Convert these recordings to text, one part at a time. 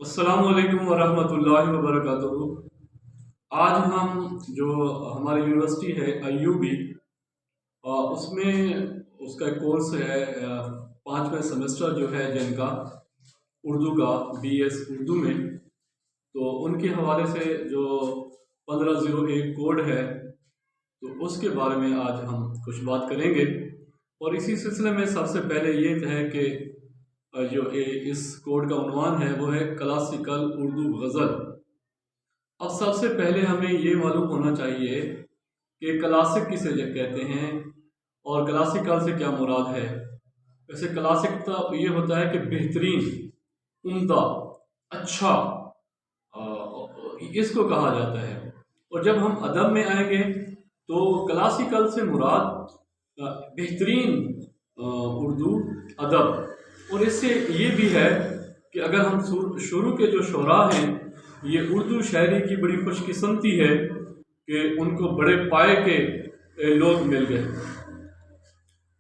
अस्सलाम वालेकुम वरहमतुल्लाहि वबरकातुहू। आज हम जो हमारी यूनिवर्सिटी है IUB, उसमें उसका एक कोर्स है, 5वें सेमेस्टर जो है जिनका उर्दू का BS उर्दू में, तो उनके हवाले से जो 1501 कोड है तो उसके बारे में आज हम कुछ बात करेंगे। और इसी सिलसिले में सबसे पहले ये है कि इस कोड का उन्वान है वो है क्लासिकल उर्दू गज़ल। अब सबसे पहले हमें ये मालूम होना चाहिए कि क्लासिक किसे कहते हैं और क्लासिकल से क्या मुराद है। वैसे क्लासिक तो ये होता है कि बेहतरीन, उम्दा, अच्छा, इसको कहा जाता है। और जब हम अदब में आएंगे तो क्लासिकल से मुराद बेहतरीन उर्दू अदब। और इससे ये भी है कि अगर हम शुरू के जो शोरा हैं, ये उर्दू शायरी की बड़ी खुशकिस्मती है कि उनको बड़े पाए के लोग मिल गए।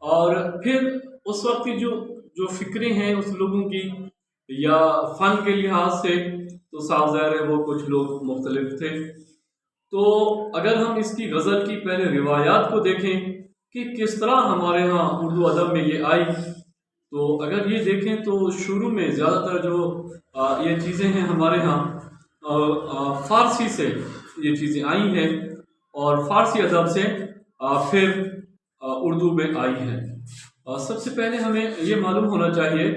और फिर उस वक्त की जो जो फ़िक्रें हैं उस लोगों की या फ़न के लिहाज से तो साफ ज़ाहिर है वो कुछ लोग मुख्तलिफ थे। तो अगर हम इसकी गज़ल की पहले रिवायात को देखें कि किस तरह हमारे यहाँ उर्दू अदब में ये आई, तो अगर ये देखें तो शुरू में ज़्यादातर जो ये चीज़ें हैं हमारे यहाँ फ़ारसी से ये चीज़ें आई हैं और फ़ारसी अदब से फिर उर्दू में आई हैं। सबसे पहले हमें ये मालूम होना चाहिए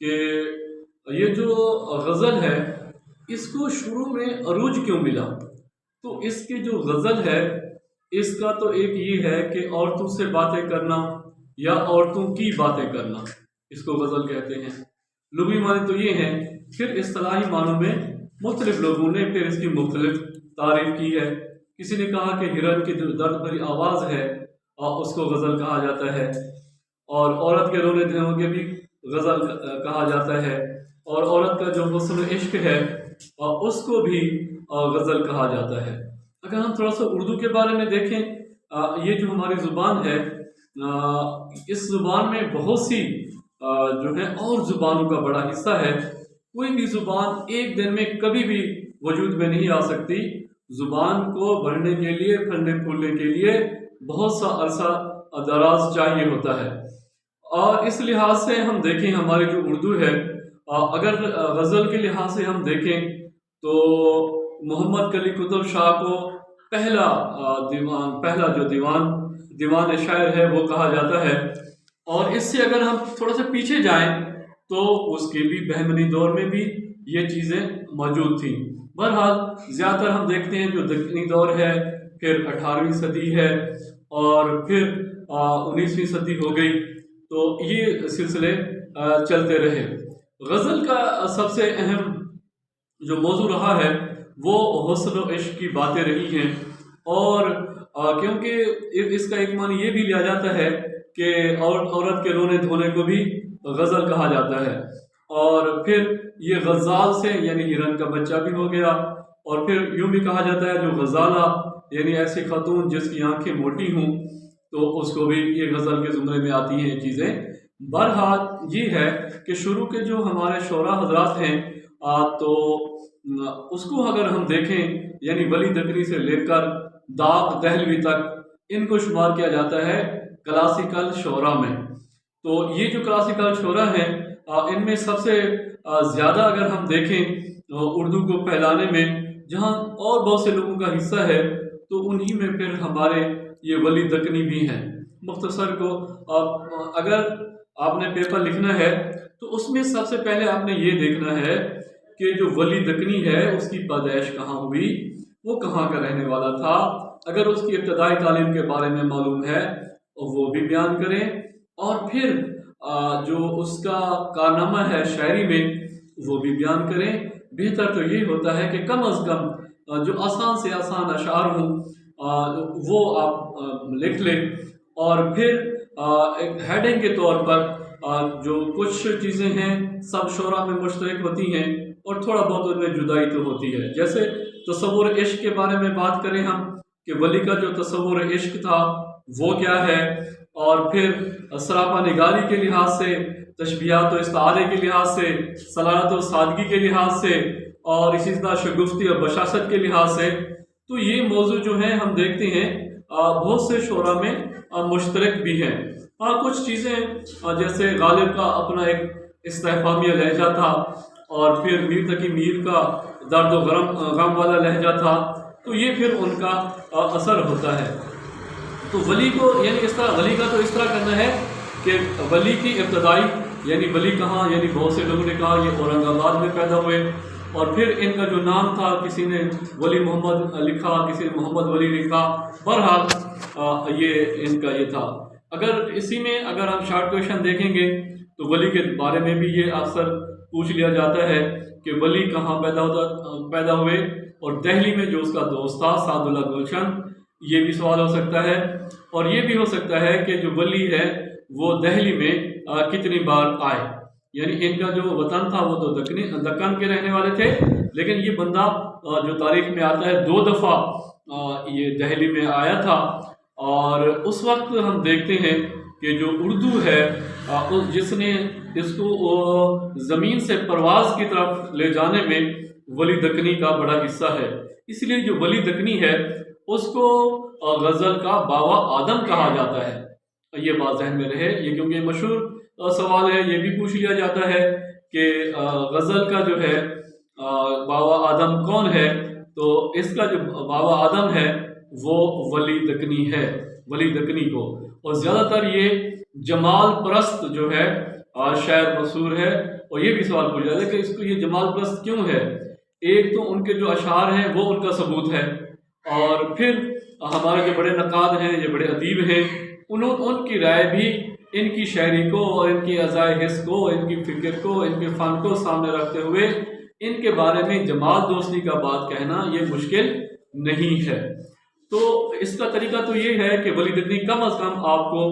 कि ये जो गज़ल है इसको शुरू में अरूज क्यों मिला। तो इसके जो गज़ल है इसका तो एक ये है कि औरतों से बातें करना या औरतों की बातें करना, इसको गज़ल कहते हैं। लुग़वी माने तो ये हैं, फिर इस्तिलाही मानों में मुख्तलिफ लोगों ने फिर इसकी मुख्तलिफ तारीफ़ की है। किसी ने कहा कि हिरन की जो दर्द भरी आवाज़ है उसको गज़ल कहा जाता है, और औरत के रोने धोने के भी गज़ल कहा जाता है, और औरत का जो हुस्न इश्क है उसको भी गज़ल कहा जाता है। अगर हम थोड़ा सा उर्दू के बारे में देखें, ये जो हमारी ज़ुबान है, इस ज़ुबान में बहुत सी जो है और ज़ुबानों का बड़ा हिस्सा है। कोई भी ज़ुबान एक दिन में कभी भी वजूद में नहीं आ सकती। ज़ुबान को बढ़ने के लिए, फलने फूलने के लिए बहुत सा अरसा दराज चाहिए होता है। और इस लिहाज से हम देखें हमारी जो उर्दू है, अगर गज़ल के लिहाज से हम देखें तो मोहम्मद कली कुतुब शाह को पहला जो दीवान शायर है वो कहा जाता है। और इससे अगर हम थोड़ा सा पीछे जाएं तो उसके भी बहमनी दौर में भी ये चीज़ें मौजूद थी। बहरहाल ज़्यादातर हम देखते हैं जो दक्कनी दौर है, फिर 18वीं सदी है और फिर 19वीं सदी हो गई, तो ये सिलसिले चलते रहे। गज़ल का सबसे अहम जो मौजू रहा है वो हुस्न व इश्क की बातें रही हैं। और क्योंकि इसका एक मान ये भी लिया जाता है कि औरत के रोने धोने को भी गज़ल कहा जाता है। और फिर ये गज़ाल से यानी हिरन का बच्चा भी हो गया, और फिर यूँ भी कहा जाता है जो गज़ाला यानी ऐसी खातून जिसकी आंखें मोटी हों, तो उसको भी ये गज़ल के ज़ुमरे में आती हैं ये चीज़ें। बहरहाल ये है कि शुरू के जो हमारे शोरा हजरात हैं, तो उसको अगर हम देखें यानी वली दकनी से लेकर दाग दहलवी तक इनको शुमार किया जाता है क्लासिकल शोरा में। तो ये जो क्लासिकल शोरा हैं इनमें सबसे ज़्यादा अगर हम देखें उर्दू को फैलाने में जहाँ और बहुत से लोगों का हिस्सा है, तो उन्हीं में फिर हमारे ये वली दकनी भी हैं। मुख्तसर को अगर आपने पेपर लिखना है तो उसमें सबसे पहले आपने ये देखना है कि जो वली दकनी है उसकी पैदाइश कहाँ हुई, वो कहाँ का रहने वाला था। अगर उसकी इब्तदाई तालीम के बारे में मालूम है वो भी बयान करें, और फिर जो उसका कारनामा है शायरी में वो भी बयान करें। बेहतर तो ये होता है कि कम अज़ कम जो आसान से आसान अशार हों वो आप लिख लें, और फिर एक हेडिंग के तौर पर जो कुछ चीज़ें हैं सब शोरा में मुश्तरक होती हैं और थोड़ा बहुत उनमें जुदाई तो होती है। जैसे तसव्वुर इश्क के बारे में बात करें हम कि वली का जो तसव्वुर इश्क था वो क्या है, और फिर सरापा निगारी के लिहाज से तशबीहात व इस्तारे के लिहाज से, सलाहत व सादगी के लिहाज से, और इसी तरह शगुफ्ती और बशाशत के लिहाज से। तो ये मौजू जो है हम देखते हैं बहुत से शोरा में मुश्तरक भी हैं। हाँ, कुछ चीज़ें जैसे गालिब का अपना एक इस्तेफामिया लहजा था, और फिर मीर तकी मीर का दर्द व गम वाला लहजा था, तो ये फिर उनका असर होता है। तो वली को यानी इस तरह वली का तो इस तरह करना है कि वली की इब्तदाई यानी वली कहाँ, यानी बहुत से लोगों ने कहा ये औरंगाबाद में पैदा हुए, और फिर इनका जो नाम था किसी ने वली मोहम्मद लिखा, किसी ने मोहम्मद वली लिखा, बहरहाल ये इनका ये था। अगर इसी में अगर हम शॉर्ट क्वेश्चन देखेंगे तो वली के बारे में भी ये अक्सर पूछ लिया जाता है कि वली कहाँ पैदा हुए, और दिल्ली में जो उसका दोस्त था सादुल्ला गुलशन, ये भी सवाल हो सकता है। और ये भी हो सकता है कि जो वली है वो दिल्ली में कितनी बार आए, यानी इनका जो वतन था वो तो दक्कन के रहने वाले थे, लेकिन ये बंदा जो तारीख में आता है 2 दफ़ा ये दिल्ली में आया था। और उस वक्त हम देखते हैं कि जो उर्दू है जिसने इसको ज़मीन से परवाज़ की तरफ ले जाने में वली दक्कनी का बड़ा हिस्सा है। इसलिए जो वली दक्कनी है उसको गज़ल का बाबा आदम कहा जाता है। ये बात ज़हन में रहे, ये क्योंकि मशहूर सवाल है, ये भी पूछ लिया जाता है कि गज़ल का जो है बाबा आदम कौन है। तो इसका जो बाबा आदम है वो वली दक्कनी है, वली दक्कनी को। और ज़्यादातर ये जमाल परस्त जो है शायर मशहूर है, और ये भी सवाल पूछा जाता है कि इसको ये जमाल परस्त क्यों है। एक तो उनके जो अशार हैं वो उनका सबूत है, और फिर हमारे जो बड़े नक़ाद हैं, ये बड़े अदीब हैं, उनकी राय भी इनकी शायरी को और इनकी अज़ाए हिस्स को, इनकी फ़िक्र को, इनके फ़न को सामने रखते हुए इनके बारे में जमाल दोस्ती का बात कहना ये मुश्किल नहीं है। तो इसका तरीका तो ये है कि वली दक्कनी कम अज़ कम आपको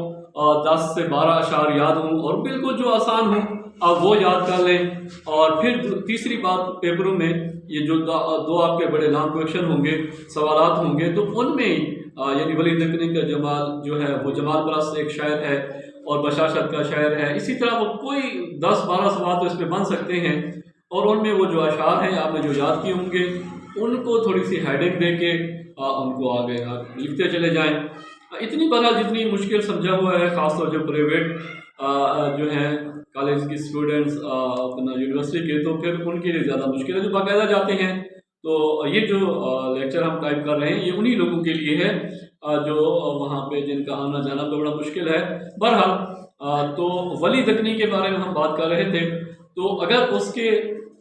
10 से 12 अशार याद हों, और बिल्कुल जो आसान हों आप वो याद कर लें। और फिर तीसरी बात, पेपरों में ये जो दो आपके बड़े लॉन्ग क्वेश्चन होंगे, सवालात होंगे, तो उनमें यानी वली दक्कनी का जमाल जो है वो जमाल परस्त एक शायर है और बशाशत का शायर है। इसी तरह वो कोई 10-12 सवाल तो इसमें बन सकते हैं, और उनमें वो जो अशार हैं आपने जो याद किए होंगे उनको थोड़ी सी हेडिंग दे के उनको आगे लिखते चले जाएं। इतनी बहरहाल जितनी मुश्किल समझा हुआ है, ख़ासतौर जो प्राइवेट जो हैं कॉलेज की स्टूडेंट्स अपना यूनिवर्सिटी के, तो फिर उनके लिए ज़्यादा मुश्किल है। जो बाकायदा जाते हैं तो ये जो लेक्चर हम टाइप कर रहे हैं ये उन्हीं लोगों के लिए है जो वहाँ पे जिनका आना जाना तो बड़ा मुश्किल है। बहरहाल तो वली दक्कनी के बारे में हम बात कर रहे थे, तो अगर उसके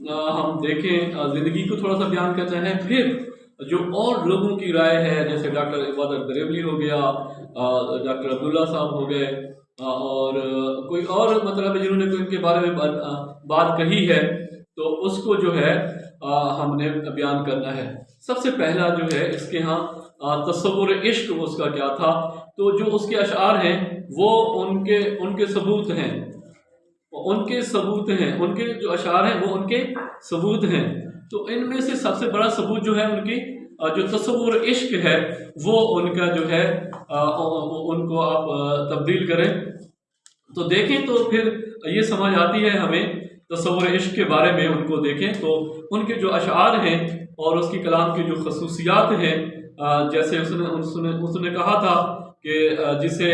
हम देखें ज़िंदगी को थोड़ा सा बयान करना है, फिर जो और लोगों की राय है जैसे डॉक्टर इबादत बरेलवी हो गया, डॉक्टर अब्दुल्ला साहब हो गए, और कोई और मतलब जिन्होंने कोई इनके बारे में बात कही है, तो उसको जो है हमने बयान करना है। सबसे पहला जो है इसके यहाँ तस्वुर इश्क उसका क्या था, तो जो उसके अशार हैं वो उनके सबूत हैं, उनके जो अशार हैं वो उनके सबूत हैं। तो इनमें से सबसे बड़ा सबूत जो है उनकी जो तस्वुर इश्क है वो उनका जो है उनको आप तब्दील करें तो देखें, तो फिर ये समझ आती है हमें तस्वुर इश्क के बारे में। उनको देखें तो उनके जो अशार हैं और उसकी कलाम की जो खसूसियात हैं, जैसे उसने कहा था कि जिसे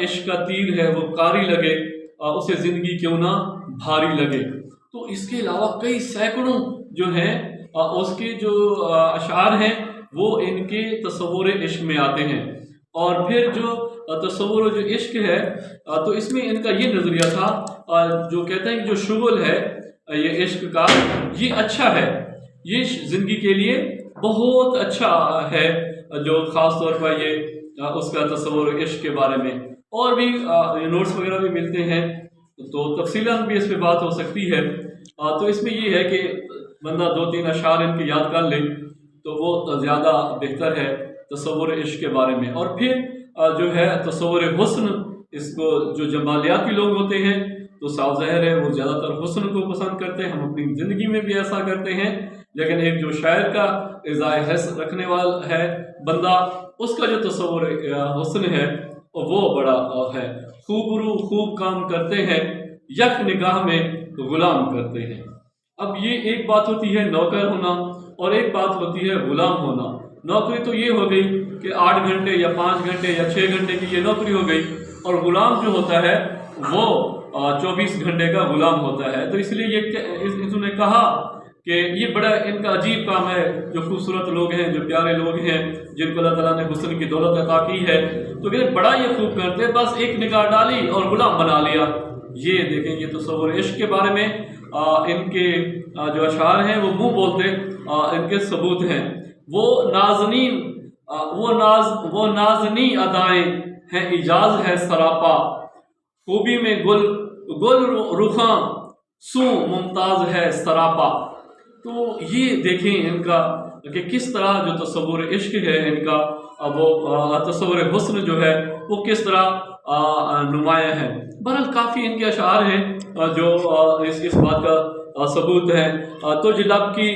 इश्क का तीर है वो कारी लगे, उसे ज़िंदगी क्यों ना भारी लगे। तो इसके अलावा कई सैकड़ों जो हैं उसके जो अशार हैं वो इनके तस्वुर इश्क में आते हैं। और फिर जो तस्वुर जो इश्क है तो इसमें इनका ये नज़रिया था, जो कहते हैं कि जो शुगल है ये इश्क का, ये अच्छा है, ये ज़िंदगी के लिए बहुत अच्छा है, जो ख़ास तौर पर ये उसका तस्वुर इश्क के बारे में। और भी नोट्स वगैरह भी मिलते हैं तो तफसीलन भी इस पर बात हो सकती है। तो इसमें ये है कि बंदा 2-3 अशार इनके याद कर ले तो वो ज़्यादा बेहतर है तस्वुर इश्क के बारे में। और फिर जो है तस्वुर हुस्न, इसको जो जमालियाती लोग होते हैं तो साफ ज़ाहिर है वो ज़्यादातर हुस्न को पसंद करते हैं, हम अपनी ज़िंदगी में भी ऐसा करते हैं। लेकिन एक जो शायर का इज़ाए हिस्स रखने वाला है बंदा, उसका जो तस्वुर हुस्न है वो बड़ा है। खूबरू खूब काम करते हैं یک نگاہ میں غلام کرتے ہیں۔ اب یہ ایک بات ہوتی ہے نوکر ہونا اور ایک بات ہوتی ہے غلام ہونا۔ نوکری تو یہ ہو گئی کہ 8 گھنٹے یا 5 گھنٹے یا 6 گھنٹے کی یہ نوکری ہو گئی، اور غلام جو ہوتا ہے وہ 24 گھنٹے کا غلام ہوتا ہے۔ تو اس لیے انہوں نے کہا کہ یہ بڑا ان کا عجیب کام ہے، جو خوبصورت لوگ ہیں، جو پیارے لوگ ہیں، جن کو اللہ تعالیٰ نے حسن کی دولت عطا کی ہے، تو کہ بڑا یہ خوب کرتے، بس ایک نگاہ ڈالی اور غلام بنا لیا۔ یہ دیکھیں، یہ تصور عشق کے بارے میں ان کے جو اشعار ہیں وہ منہ بولتے ان کے ثبوت ہیں۔ وہ نازنی ادائیں ہیں، اعجاز ہے سراپا، خوبی میں گل رخاں سو ممتاز ہے سراپا۔ تو یہ دیکھیں ان کا کہ کس طرح جو تصور عشق ہے ان کا، وہ تصور حسن جو ہے وہ کس طرح نمایاں ہے۔ بہرحال کافی ان کے اشعار ہیں جو اس بات کا ثبوت ہے۔ تجھ لب کی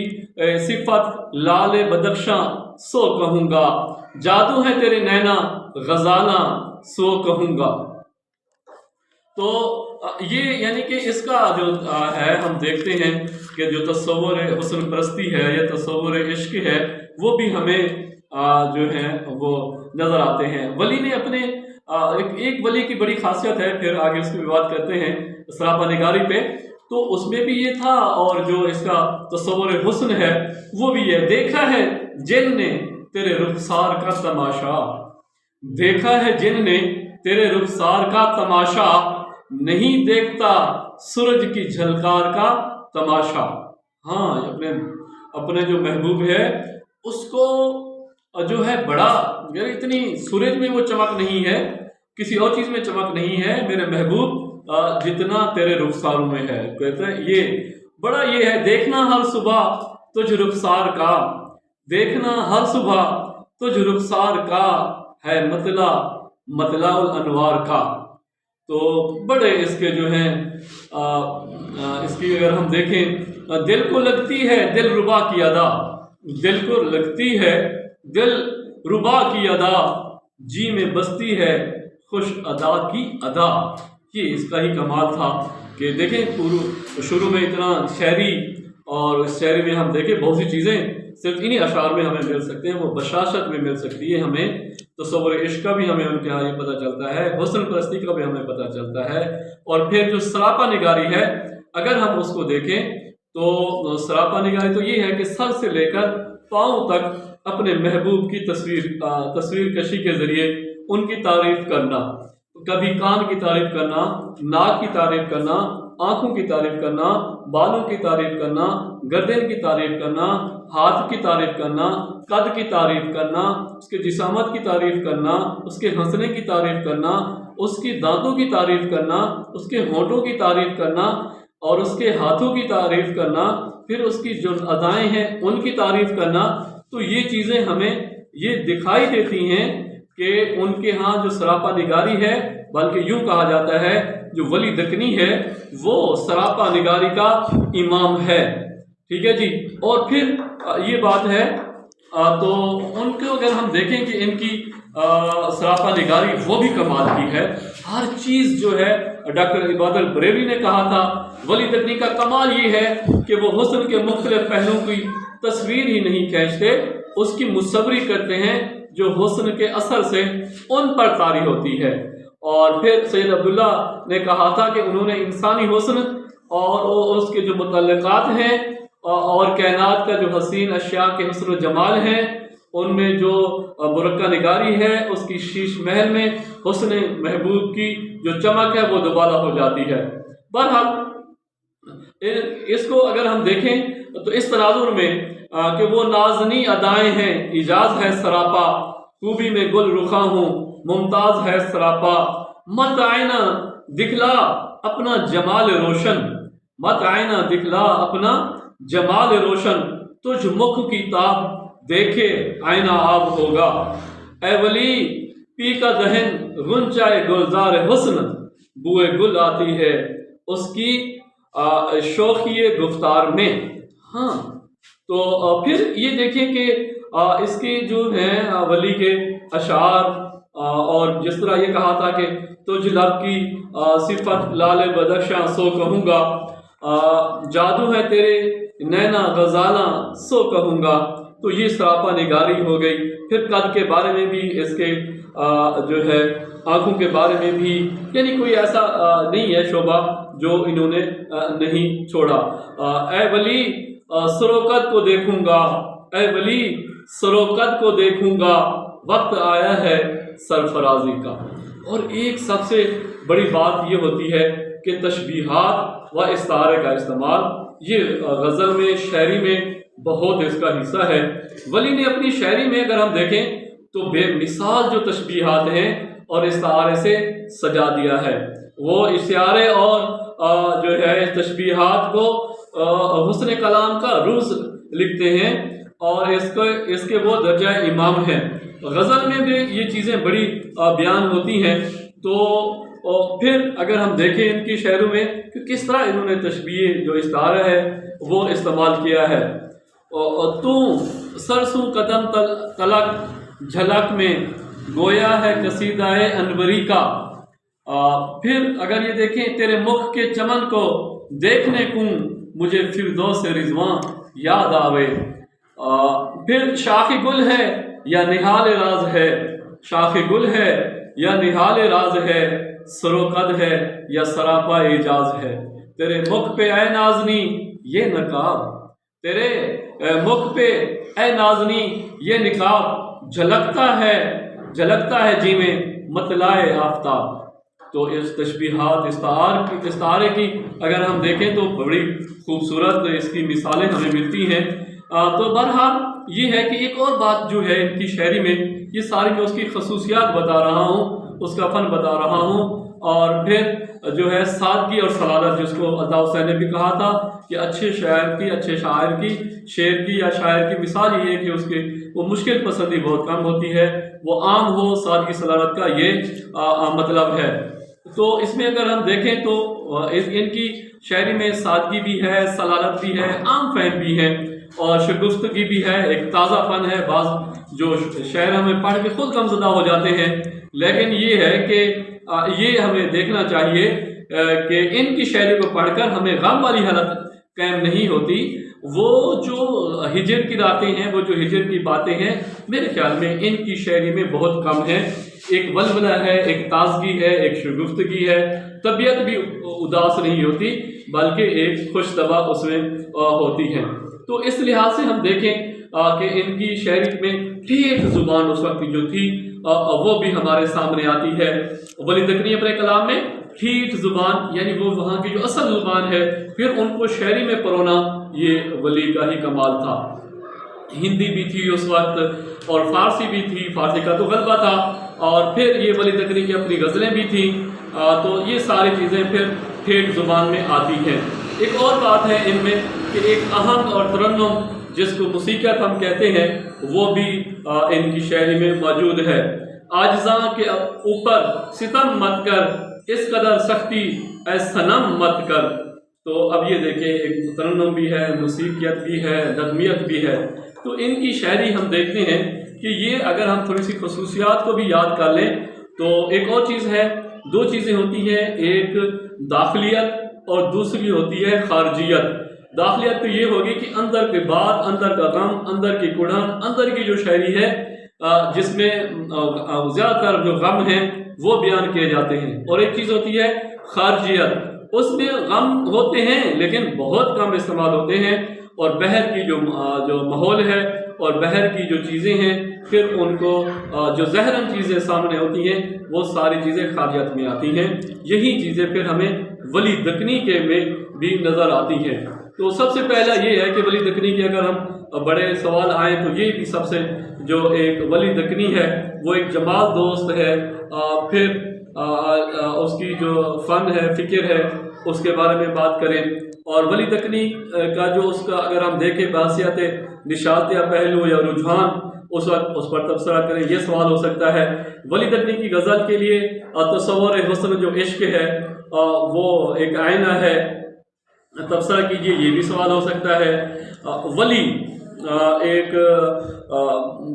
صفت لال بدخشاں سو کہوں گا، جادو ہے تیرے نینا غزالاں سو کہوں گا۔ تو یہ یعنی کہ اس کا جو ہے ہم دیکھتے ہیں کہ جو تصور حسن پرستی ہے یا تصور عشق ہے وہ بھی ہمیں جو ہے وہ نظر آتے ہیں۔ ولی نے اپنے ایک ولی کی بڑی خاصیت ہے، پھر آگے اس کی بات کرتے ہیں سراپا نگاری پہ، تو اس میں بھی یہ تھا، اور جو اس کا تصور حسن ہے وہ بھی ہے۔ دیکھا ہے جن نے تیرے رخسار کا تماشا، دیکھا ہے جن نے تیرے رخسار کا تماشا، نہیں دیکھتا سورج کی جھلکار کا تماشا۔ ہاں، اپنے جو محبوب ہے اس کو جو ہے بڑا، یعنی اتنی سورج میں وہ چمک نہیں ہے، کسی اور چیز میں چمک نہیں ہے میرے محبوب جتنا تیرے رخساروں میں ہے۔ کہتے ہیں یہ بڑا یہ ہے، دیکھنا ہر صبح تجھ رخسار کا، دیکھنا ہر صبح تجھ رخسار کا ہے مطلع الانوار کا۔ تو بڑے اس کے جو ہیں اس کی اگر ہم دیکھیں، دل کو لگتی ہے دل ربا کی ادا، دل کو لگتی ہے دل ربا کی ادا، جی میں بستی ہے خوش ادا کی ادا۔ یہ اس کا ہی کمال تھا کہ دیکھیں شروع میں اتنا شاعری، اور اس شاعری میں ہم دیکھیں بہت سی چیزیں صرف انہی اشعار میں ہمیں مل سکتے ہیں، وہ بشاشت میں مل سکتی ہے ہمیں، تصور عشق کا بھی ہمیں ان کے یہاں یہ پتہ چلتا ہے، حسن پرستی کا بھی ہمیں پتہ چلتا ہے۔ اور پھر جو سراپا نگاری ہے اگر ہم اس کو دیکھیں تو سراپا نگاری تو یہ ہے کہ سر سے لے کر پاؤں تک اپنے محبوب کی تصویر کشی کے ذریعے ان کی تعریف کرنا، کبھی کان کی تعریف کرنا، ناک کی تعریف کرنا، آنکھوں کی تعریف کرنا، بالوں کی تعریف کرنا، گردن کی تعریف کرنا، ہاتھ کی تعریف کرنا، قد کی تعریف کرنا، اس کے جسامت کی تعریف کرنا، اس کے ہنسنے کی تعریف کرنا، اس کی دانتوں کی تعریف کرنا، اس کے ہونٹوں کی تعریف کرنا، اور اس کے ہاتھوں کی تعریف کرنا، پھر اس کی جو ادائیں ہیں ان کی تعریف کرنا۔ تو یہ چیزیں ہمیں یہ دکھائی دیتی ہیں کہ ان کے ہاں جو سراپا نگاری ہے، بلکہ یوں کہا جاتا ہے جو ولی دکنی ہے وہ سراپا نگاری کا امام ہے۔ ٹھیک ہے جی، اور پھر یہ بات ہے تو ان کو اگر ہم دیکھیں کہ ان کی سراپا نگاری وہ بھی کمال کی ہے، ہر چیز جو ہے ڈاکٹر عباد البریلوی نے کہا تھا ولی دکنی کا کمال یہ ہے کہ وہ حسن کے مختلف پہلوؤں کی تصویر ہی نہیں کھینچتے، اس کی مصوری کرتے ہیں جو حسن کے اثر سے ان پر طاری ہوتی ہے۔ اور پھر سید عبداللہ نے کہا تھا کہ انہوں نے انسانی حسن اور اس کے جو متعلقات ہیں اور کائنات کا جو حسین اشیاء کے حسن و جمال ہیں ان میں جو برقع نگاری ہے، اس کی شیش محل میں حسن محبوب کی جو چمک ہے وہ دوبالا ہو جاتی ہے۔ بہرحال اس کو اگر ہم دیکھیں تو اس تناظر میں کہ وہ نازنی ادائیں ہیں، اعجاز ہے سراپا، خوبی میں گل رخاں ہوں، ممتاز ہے سراپا، مت آئینہ دکھلا اپنا جمال روشن، مت آئینہ دکھلا اپنا جمال روشن، تجھ مکھ کی تاب دیکھے آئینہ آب ہوگا، اے ولی پی کا دہن غنچۂ گلزار حسن، بوئے گل آتی ہے اس کی شوخی گفتار میں۔ ہاں، تو پھر یہ دیکھیں کہ اس کے جو ہیں ولی کے اشعار، اور جس طرح یہ کہا تھا کہ तुझ लब की सिफत लाल बदख्शां सो कहूँगा, जादू है तेरे नैना गजाला सो कहूँगा। तो ये सरापा निगारी हो गई। फिर कद के बारे में भी इसके जो है आँखों के बारे में भी, यानी कोई ऐसा नहीं है शोभा जो इन्होंने नहीं छोड़ा। ए वली सरोकत को देखूंगा, ए वली सरोकत को देखूंगा, वक्त आया है सरफराजी का। और एक सबसे बड़ी बात ये होती है कि तशबीहात व इस्तारे का इस्तेमाल ये गज़ल में, शायरी में बहुत इसका हिस्सा है। वली ने अपनी शायरी में अगर हम देखें तो बेमिसाल जो तशबीहात हैं और इस्तारे से सजा दिया है। वो इशारे और जो है तशबीहात को हुस्न कलाम का रूज लिखते हैं और इसके वो दर्जा इमाम हैं। गज़ल में भी ये चीज़ें बड़ी बयान होती हैं। तो फिर अगर हम देखें इनकी शायरों में कि किस तरह इन्होंने तशबीह जो इस्तारा है वो इस्तेमाल किया है। तू सरसों कदम तलक झलक में गोया है कसीदाए अनवरी का। फिर अगर ये देखें तेरे मुख के चमन को देखने को मुझे फिरदौस रिजवां याद आवे। फिर शाख गुल है या निहाल राज है, शाख गुल है या निहाल राज है, सरोकद है या सरापा एजाज है। तेरे मुख पे ऐ नाजनी ये नकाब, तेरे मुख पे ऐ नाजनी ये निकाब, झलकता है जी में मतलाए आफ्ताब। तो इस तशबीहात इस्तारे की अगर हम देखें तो बड़ी खूबसूरत इसकी मिसालें हमें मिलती हैं। तो बहरहाल ये है कि एक और बात जो है इनकी शायरी में, ये सारी मैं उसकी खसूसियात बता रहा हूँ, उसका फ़न बता रहा हूँ। और फिर जो है सादगी और सलालत, जिसको अता हुसैन ने भी कहा था कि अच्छे शायर की शेर की या शायर की मिसाल ये है कि उसके वो मुश्किल पसंदी बहुत कम होती है, वो आम हो। सादगी सलालत का ये मतलब है। तो इसमें अगर हम देखें तो इनकी शायरी में सादगी भी है, सलालत भी है, आम फहम भी है और शगुफ्तगी भी है, एक ताज़ापन है। बाज़ जो शायर हमें पढ़ के खुद गमज़दा हो जाते हैं, लेकिन ये है कि ये हमें देखना चाहिए कि इनकी शायरी को पढ़कर हमें गम वाली हालत कायम नहीं होती। वो जो हिजर की रातें हैं, वो जो हिजर की बातें हैं, मेरे ख्याल में इनकी शायरी में बहुत कम है। एक वल्वला है, एक ताजगी है, एक शगुफ्तगी है, तबीयत भी उदास नहीं होती बल्कि एक खुश तबा उसमें होती है। तो इस लिहाज से हम देखें कि इनकी शायरी में ठेठ ज़ुबान उस वक्त जो थी वो भी हमारे सामने आती है। वली दकनी अपने कलाम में ठेठ ज़ुबान यानी वो वहाँ की जो असल ज़ुबान है, फिर उनको शायरी में परोना ये वली का ही कमाल था। हिंदी भी थी उस वक्त और फ़ारसी भी थी, फ़ारसी का तो गलबा था, और फिर ये वली दकनी की अपनी गज़लें भी थी। तो ये सारी चीज़ें फिर ठेठ ज़ुबान में आती हैं। एक और बात है इनमें कि एक आहंग और तरन्नुम जिसको मुसीक़त हम कहते हैं, वो भी इनकी शायरी में मौजूद है। आजिज़ा के ऊपर सितम मत कर, इस कदर सख्ती ऐ सनम मत कर। तो अब ये देखें, एक तरन्नुम भी है, मुसीक़ियत भी है, नज़मियत भी है। तो इनकी शायरी हम देखते हैं कि ये अगर हम थोड़ी सी खसूसियात को भी याद कर लें तो एक और चीज़ है, दो चीज़ें होती हैं, एक दाखिलियत और दूसरी होती है खारजियत। दाखिलियत तो ये होगी कि अंदर की बात, अंदर का गम, अंदर की कुढ़न, अंदर की जो शायरी है जिसमें ज़्यादातर जो गम हैं वो बयान किए जाते हैं। और एक चीज़ होती है खारजियत, उसमें गम होते हैं लेकिन बहुत कम इस्तेमाल होते हैं, और बहर की जो माहौल है और बहर की जो चीज़ें हैं, फिर उनको जो ज़हरन चीज़ें सामने होती हैं वो सारी चीज़ें खारजियत में आती हैं। यही चीज़ें फिर हमें वली दकनी के में भी नज़र आती हैं। तो सबसे पहला ये है कि वली दकनी के अगर हम बड़े सवाल आए तो ये भी सबसे जो एक वली दकनी है वो एक जमाल दोस्त है। फिर उसकी जो फ़न है, फ़िक्र है, उसके बारे में बात करें। और वली दकनी का जो उसका अगर हम देखें बासियत निशात या पहलू या रुझान, उस वक्त उस पर तबसरा करें, ये सवाल हो सकता है। वली दकनी की गज़ल के लिए तसव्वुर हुस्न जो इश्क है वो एक आईना है, तबसरा कीजिए, ये भी सवाल हो सकता है। वली एक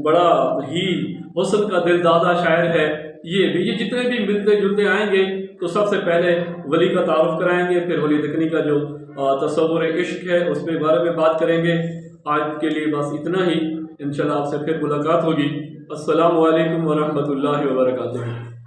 बड़ा ही हुस्न का दिलदादा शायर है, یہ جتنے بھی ملتے جلتے آئیں گے تو سب سے پہلے ولی کا تعارف کرائیں گے، پھر ولی دکنی کا جو تصور عشق ہے اس کے بارے میں بات کریں گے۔ آج کے لیے بس اتنا ہی، انشاءاللہ آپ سے پھر ملاقات ہوگی۔ السلام علیکم ورحمۃ اللہ وبرکاتہ۔